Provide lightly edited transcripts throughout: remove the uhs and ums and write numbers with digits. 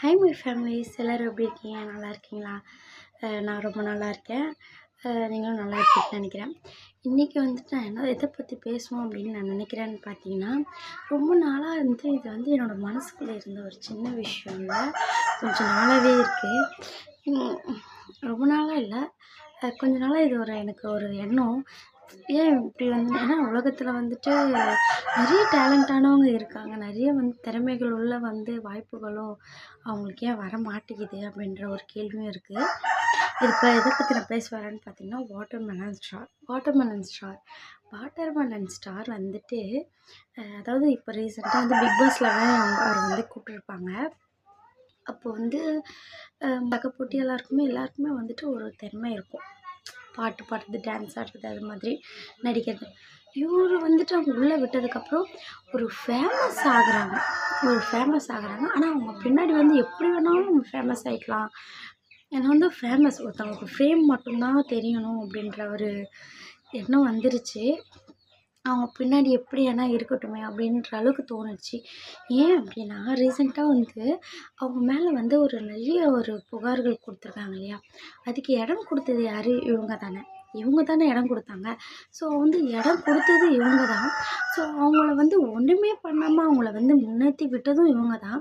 Hi my families எல்லோரும் எப்படி இருக்கீங்க? நல்லா இருக்கீங்களா? நான் ரொம்ப நல்லா இருக்கேன். நீங்களும் நல்லா இருக்கீங்கன்னு நினைக்கிறேன். இன்றைக்கி வந்துட்டு நான் எதை பற்றி பேசுவோம் அப்படின்னு நான் நினைக்கிறேன்னு பார்த்தீங்கன்னா, ரொம்ப நாளாக இது என்னோடய மனசுக்குள்ளே இருந்த ஒரு சின்ன விஷயம் இல்லை, கொஞ்சம் நாளாகவே இருக்குது. ரொம்ப நாளாக இல்லை, கொஞ்ச நாளாக இது எனக்கு ஒரு எண்ணம். ஏன் இப்படி ஏன்னா உலகத்தில் நிறைய டேலண்டானவங்க இருக்காங்க, நிறைய திறமைகள் உள்ள வாய்ப்புகளும் அவங்களுக்கு ஏன் வர மாட்டேங்குது அப்படின்ற ஒரு கேள்வியும் இருக்குது. இது இப்போ எதை பற்றி நான் பேச வரேன்னு பார்த்தீங்கன்னா, வாட்டர்மெலன் ஸ்டார் அதாவது இப்போ ரீசெண்டாக பிக் பாஸில் அவர் கூப்பிட்டுருப்பாங்க. அப்போ பக்க போட்டி எல்லாருக்குமே ஒரு திறமை இருக்கும். பாட்டு பாடுறது, டான்ஸ் ஆடுறது, அது மாதிரி நடிக்கிறது. இவர் அவங்க உள்ளே விட்டதுக்கப்புறம் ஒரு ஃபேமஸ் ஆகுறாங்க. ஆனால் அவங்க பின்னாடி எப்படி வேணாலும் நம்ம ஃபேமஸ் ஆகிக்கலாம். ஏன்னா ஃபேமஸ் ஒருத்தவங்களுக்கு ஃபேம் மட்டும்தான் தெரியணும் அப்படின்ற ஒரு எண்ணம் வந்துருச்சு. அவங்க பின்னாடி எப்படி வேணால் இருக்கட்டுமே அப்படின்ற அளவுக்கு தோணுச்சு. ஏன் அப்படின்னா, ரீசெண்டாக அவங்க மேலே ஒரு நிறைய புகார்கள் கொடுத்துருக்காங்க இல்லையா? அதுக்கு இடம் கொடுத்தது யார்? இவங்க தானே இடம் கொடுத்தாங்க. ஸோ இடம் கொடுத்தது இவங்க தான். ஸோ அவங்கள ஒன்றுமே பண்ணாமல் அவங்கள முன்னேற்றி விட்டதும் இவங்க தான்.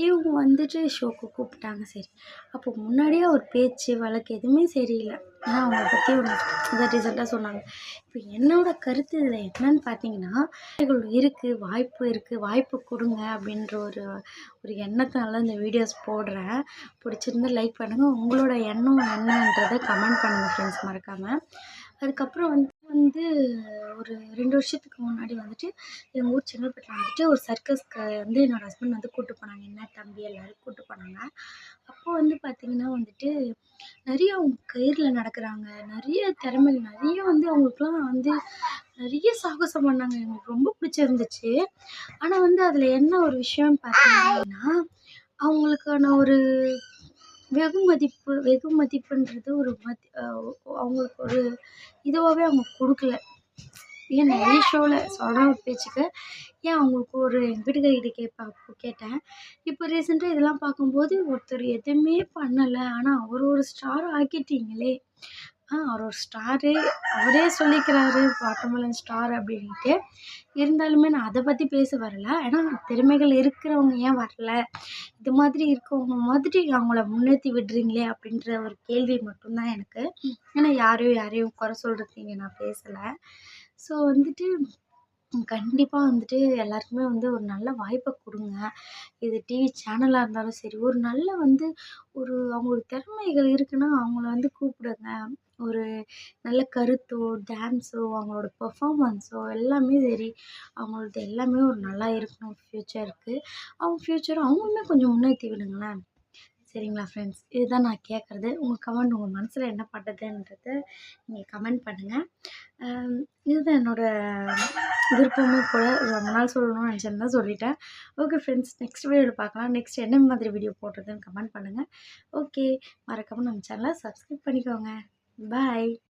இவங்க ஷோக்கு கூப்பிட்டாங்க. சரி, அப்போ முன்னாடியே ஒரு பேச்சு வழக்கு எதுவுமே சரியில்லை. ஏன்னா அவங்கள பற்றி இதை ரீசெண்டாக சொன்னாங்க. இப்போ என்னோடய கருத்து இதில் என்னன்னு பார்த்தீங்கன்னா, வாய்ப்பு கொடுங்க அப்படின்ற ஒரு எண்ணத்தினால இந்த வீடியோஸ் போடுறேன். பிடிச்சிருந்தா லைக் பண்ணுங்கள். உங்களோட எண்ணம் என்னன்றதை கமெண்ட் பண்ணுங்கள் ஃப்ரெண்ட்ஸ், மறக்காமல். அதுக்கப்புறம் ஒரு 2 வருஷத்துக்கு முன்னாடி எங்கள் ஊர் செங்கல்பட்டில் ஒரு சர்க்கஸ்க்கு என்னோடய ஹஸ்பண்ட் கூப்பிட்டு போனாங்க. என்ன தம்பி எல்லோரும் கூப்பிட்டு போனாங்க. அப்போது பார்த்திங்கன்னா நிறைய அவங்க கயிறில் நடக்கிறாங்க. நிறைய திறமைகள், நிறைய அவங்களுக்குலாம் நிறைய சாகசம் பண்ணாங்க. எனக்கு ரொம்ப பிடிச்சிருந்துச்சு. ஆனால் அதில் என்ன ஒரு விஷயம்னு பார்த்தீங்கன்னா, அவங்களுக்கான ஒரு வெகுமதிப்புன்றது அவங்களுக்கு ஒரு இதுவாகவே அவங்க கொடுக்கல. ஏன் நிறைய ஷோவில் சொல்கிற ஒரு பேச்சுக்கு ஏன் அவங்களுக்கு ஒரு எங்கிட்ட கேட்டேன். இப்போ ரீசெண்டாக இதெல்லாம் பார்க்கும்போது ஒருத்தர் எதுவுமே பண்ணலை, ஆனால் அவர் ஒரு ஸ்டார் ஆக்கிட்டீங்களே. அவர் ஒரு ஸ்டாரு, அவரே சொல்லிக்கிறாரு வாட்டர்மெலன் ஸ்டார் அப்படின்ட்டு. இருந்தாலுமே நான் அதை பற்றி பேச வரல. ஏன்னா திறமைகள் இருக்கிறவங்க ஏன் வரல, இது மாதிரி இருக்கவங்க அவங்கள முன்னேற்றி விடுறீங்களே அப்படின்ற ஒரு கேள்வி மட்டும்தான் எனக்கு. ஏன்னா யாரையும் குறை சொல்கிறதுக்கு இங்கே நான் பேசலை. ஸோ கண்டிப்பாக எல்லாருக்குமே ஒரு நல்ல வாய்ப்பை கொடுங்க. இது டிவி சேனலாக இருந்தாலும் சரி, ஒரு நல்ல ஒரு அவங்களுக்கு திறமைகள் இருக்குன்னா அவங்கள கூப்பிடுங்க. ஒரு நல்ல கருத்தோ, டான்ஸோ, அவங்களோட பெர்ஃபார்மன்ஸோ எல்லாமே சரி, அவங்களது எல்லாமே ஒரு நல்லா இருக்கணும் ஃப்யூச்சருக்கு. அவங்க ஃப்யூச்சரும் அவங்களுமே கொஞ்சம் முன்னேற்றி விடுங்களேன். சரிங்களா ஃப்ரெண்ட்ஸ்? இதுதான் நான் கேட்குறது. உங்கள் மனசில் என்ன பட்டதுன்றதை நீங்கள் கமெண்ட் பண்ணுங்கள். இதுதான் என்னோடய விருப்பமும் கூட. ரொம்ப நாள் சொல்லணும்னு நினச்சிருந்தா சொல்லிட்டேன். ஓகே ஃப்ரெண்ட்ஸ், நெக்ஸ்ட் வீடியோவில் பார்க்கலாம். நெக்ஸ்ட் என்ன மாதிரி வீடியோ போடுறதுன்னு கமெண்ட் பண்ணுங்கள். ஓகே, மறக்காமல் நம்ம சேனலை சப்ஸ்கிரைப் பண்ணிக்கோங்க. பாய்.